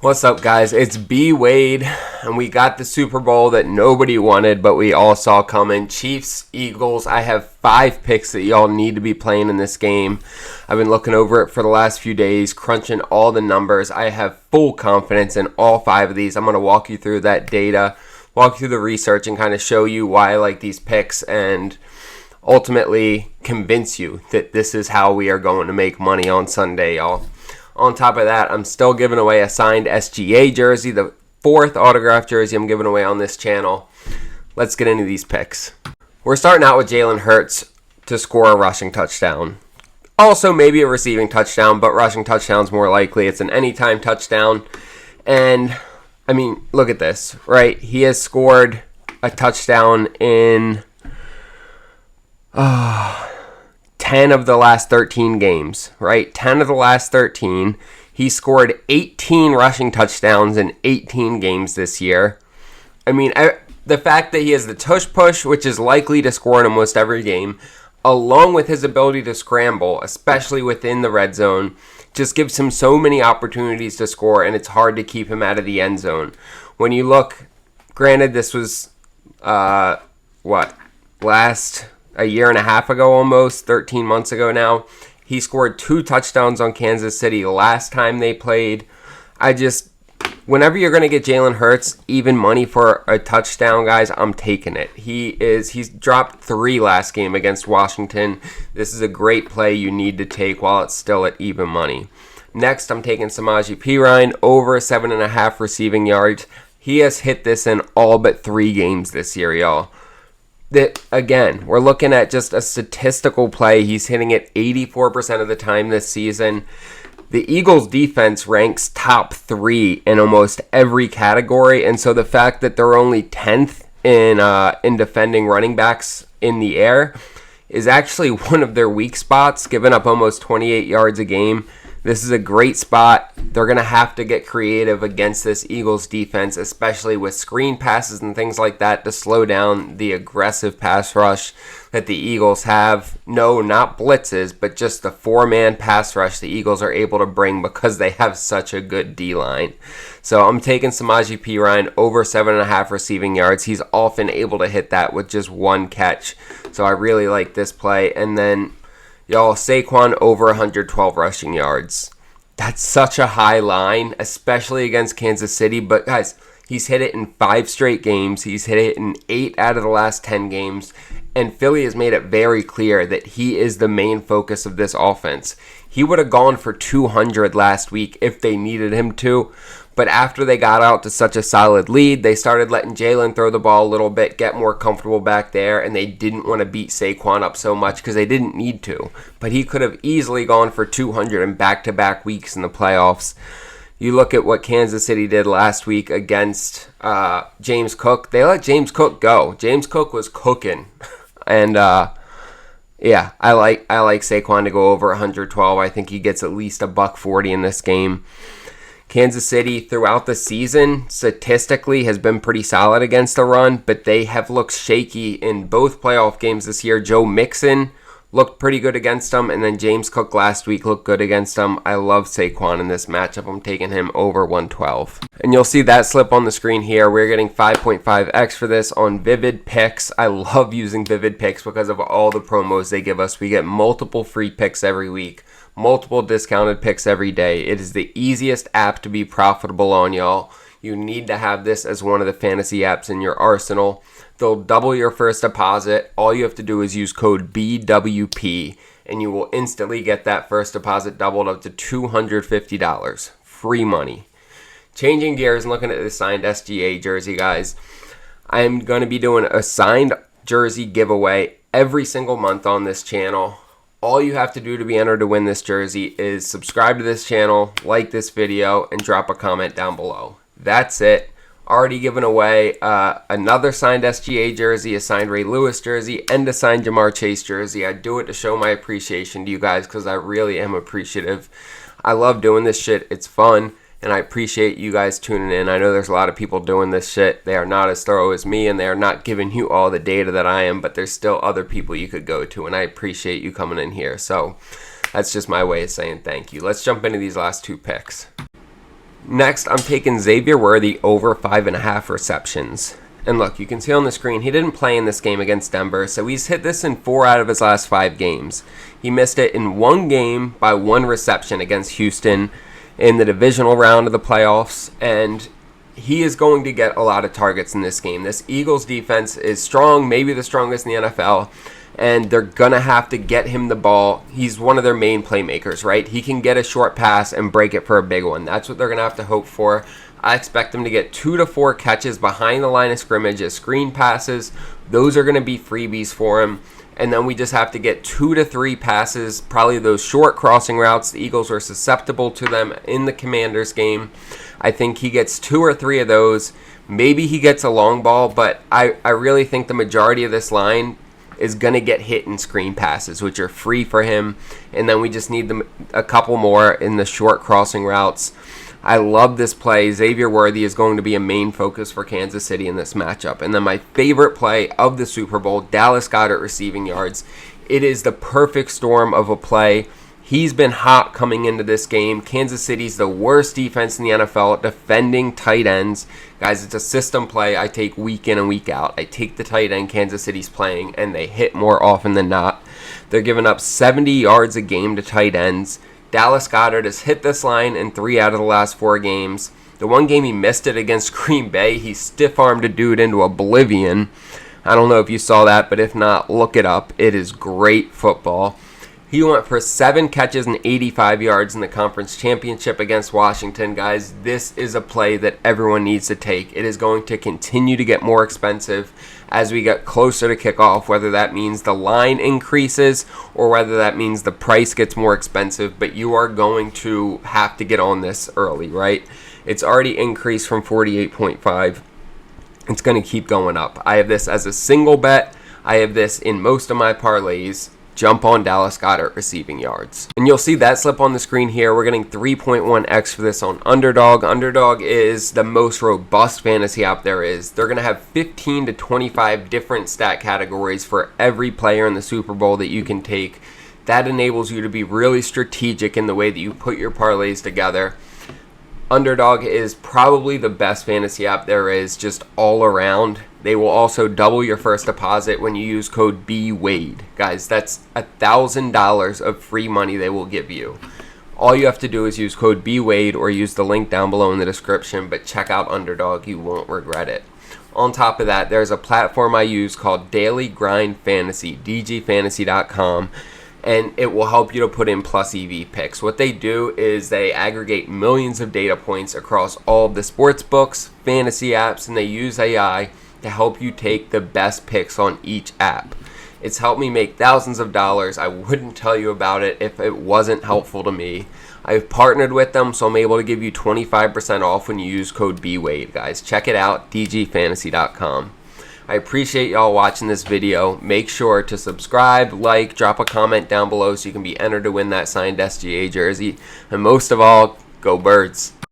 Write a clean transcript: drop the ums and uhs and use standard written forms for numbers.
What's up, guys? It's B Wade, and we got the Super Bowl that nobody wanted, but we all saw coming. Chiefs, Eagles. I have 5 picks that y'all need to be playing in this game. I've been looking over it for the last few days, crunching all the numbers. I have full confidence in all 5 of these. I'm going to walk you through that data, walk you through the research, and kind of show you why I like these picks, and ultimately convince you that this is how we are going to make money on Sunday, y'all. On top of that, I'm still giving away a signed SGA jersey, the 4th autographed jersey I'm giving away on this channel. Let's get into these picks. We're starting out with Jalen Hurts to score a rushing touchdown. Also, maybe a receiving touchdown, but rushing touchdown's more likely. It's an anytime touchdown. And, I mean, look at this, right? He has scored a touchdown in 10 of the last 13 games, right? 10 of the last 13. He scored 18 rushing touchdowns in 18 games this year. I mean, the fact that he has the tush push, which is likely to score in almost every game, along with his ability to scramble, especially within the red zone, just gives him so many opportunities to score, and it's hard to keep him out of the end zone. When you look, granted, this was, a year and a half ago almost, 13 months ago now. He scored 2 touchdowns on Kansas City last time they played. Whenever you're going to get Jalen Hurts, even money for a touchdown, guys, I'm taking it. He's dropped 3 last game against Washington. This is a great play you need to take while it's still at even money. Next, I'm taking Samaje Perine over 7.5 receiving yards. He has hit this in all but 3 games this year, y'all. That again, we're looking at just a statistical play. He's hitting it 84% of the time this season. The Eagles defense ranks top 3 in almost every category, and so the fact that they're only 10th in defending running backs in the air is actually one of their weak spots, giving up almost 28 yards a game. This is a great spot. They're going to have to get creative against this Eagles defense, especially with screen passes and things like that to slow down the aggressive pass rush that the Eagles have. No, not blitzes, but just the 4-man pass rush the Eagles are able to bring because they have such a good D-line. So I'm taking Samaje Perine over 7.5 receiving yards. He's often able to hit that with just 1 catch. So I really like this play. And then y'all, Saquon over 112 rushing yards. That's such a high line, especially against Kansas City. But guys, he's hit it in 5 straight games. He's hit it in 8 out of the last 10 games. And Philly has made it very clear that he is the main focus of this offense. He would have gone for 200 last week if they needed him to. But after they got out to such a solid lead, they started letting Jalen throw the ball a little bit, get more comfortable back there, and they didn't want to beat Saquon up so much because they didn't need to. But he could have easily gone for 200 in back-to-back weeks in the playoffs. You look at what Kansas City did last week against James Cook. They let James Cook go. James Cook was cooking. And yeah, I like Saquon to go over 112. I think he gets at least $140 in this game. Kansas City throughout the season statistically has been pretty solid against the run, but they have looked shaky in both playoff games this year. Joe Mixon looked pretty good against them, and then James Cook last week looked good against them. I love Saquon in this matchup. I'm taking him over 112. And you'll see that slip on the screen here. We're getting 5.5x for this on PrizePicks. I love using PrizePicks because of all the promos they give us. We get multiple free picks every week, multiple discounted picks every day. It is the easiest app to be profitable on, y'all. You need to have this as one of the fantasy apps in your arsenal. They'll double your first deposit. All you have to do is use code BWP, and you will instantly get that first deposit doubled up to $250. Free money. Changing gears and looking at the signed SGA jersey, guys. I'm going to be doing a signed jersey giveaway every single month on this channel. All you have to do to be entered to win this jersey is subscribe to this channel, like this video, and drop a comment down below. That's it. Already given away another signed SGA jersey, a signed Ray Lewis jersey, and a signed Jamarr Chase jersey. I do it to show my appreciation to you guys because I really am appreciative. I love doing this shit. It's fun, and I appreciate you guys tuning in. I know there's a lot of people doing this shit. They are not as thorough as me, and they are not giving you all the data that I am, but there's still other people you could go to, and I appreciate you coming in here. So that's just my way of saying thank you. Let's jump into these last 2 picks. Next, I'm taking Xavier Worthy over 5.5 receptions. And look, you can see on the screen, he didn't play in this game against Denver, so he's hit this in 4 out of his last 5 games. He missed it in 1 game by 1 reception against Houston in the divisional round of the playoffs, and he is going to get a lot of targets in this game. This Eagles defense is strong, maybe the strongest in the NFL, and they're going to have to get him the ball. He's one of their main playmakers, right? He can get a short pass and break it for a big one. That's what they're going to have to hope for. I expect him to get 2 to 4 catches behind the line of scrimmage as screen passes. Those are going to be freebies for him. And then we just have to get 2 to 3 passes, probably those short crossing routes. The Eagles were susceptible to them in the Commanders game. I think he gets 2 or 3 of those. Maybe he gets a long ball, but I really think the majority of this line is going to get hit in screen passes, which are free for him. And then we just need a couple more in the short crossing routes. I love this play. Xavier Worthy is going to be a main focus for Kansas City in this matchup. And then my favorite play of the Super Bowl, Dallas Goedert receiving yards. It is the perfect storm of a play. He's been hot coming into this game. Kansas City's the worst defense in the NFL at defending tight ends. Guys, it's a system play I take week in and week out. I take the tight end Kansas City's playing, and they hit more often than not. They're giving up 70 yards a game to tight ends. Dallas Goedert has hit this line in 3 out of the last 4 games. The one game he missed it against Green Bay, he stiff-armed a dude into oblivion. I don't know if you saw that, but if not, look it up. It is great football. He went for 7 catches and 85 yards in the conference championship against Washington. Guys, this is a play that everyone needs to take. It is going to continue to get more expensive as we get closer to kickoff, whether that means the line increases or whether that means the price gets more expensive. But you are going to have to get on this early, right? It's already increased from 48.5. It's going to keep going up. I have this as a single bet. I have this in most of my parlays. Jump on Dallas Goedert receiving yards. And you'll see that slip on the screen here. We're getting 3.1x for this on Underdog. Underdog is the most robust fantasy app there is. They're going to have 15 to 25 different stat categories for every player in the Super Bowl that you can take. That enables you to be really strategic in the way that you put your parlays together. Underdog is probably the best fantasy app there is, just all around. They will also double your first deposit when you use code BWADE. Guys, that's $1,000 of free money they will give you. All you have to do is use code BWADE or use the link down below in the description, but check out Underdog. You won't regret it. On top of that, there's a platform I use called Daily Grind Fantasy, dgfantasy.com. And it will help you to put in plus EV picks. What they do is they aggregate millions of data points across all of the sports books, fantasy apps, and they use AI to help you take the best picks on each app. It's helped me make thousands of dollars. I wouldn't tell you about it if it wasn't helpful to me. I've partnered with them, so I'm able to give you 25% off when you use code BWADE, guys. Check it out, dgfantasy.com. I appreciate y'all watching this video. Make sure to subscribe, like, drop a comment down below so you can be entered to win that signed SGA jersey. And most of all, go Birds.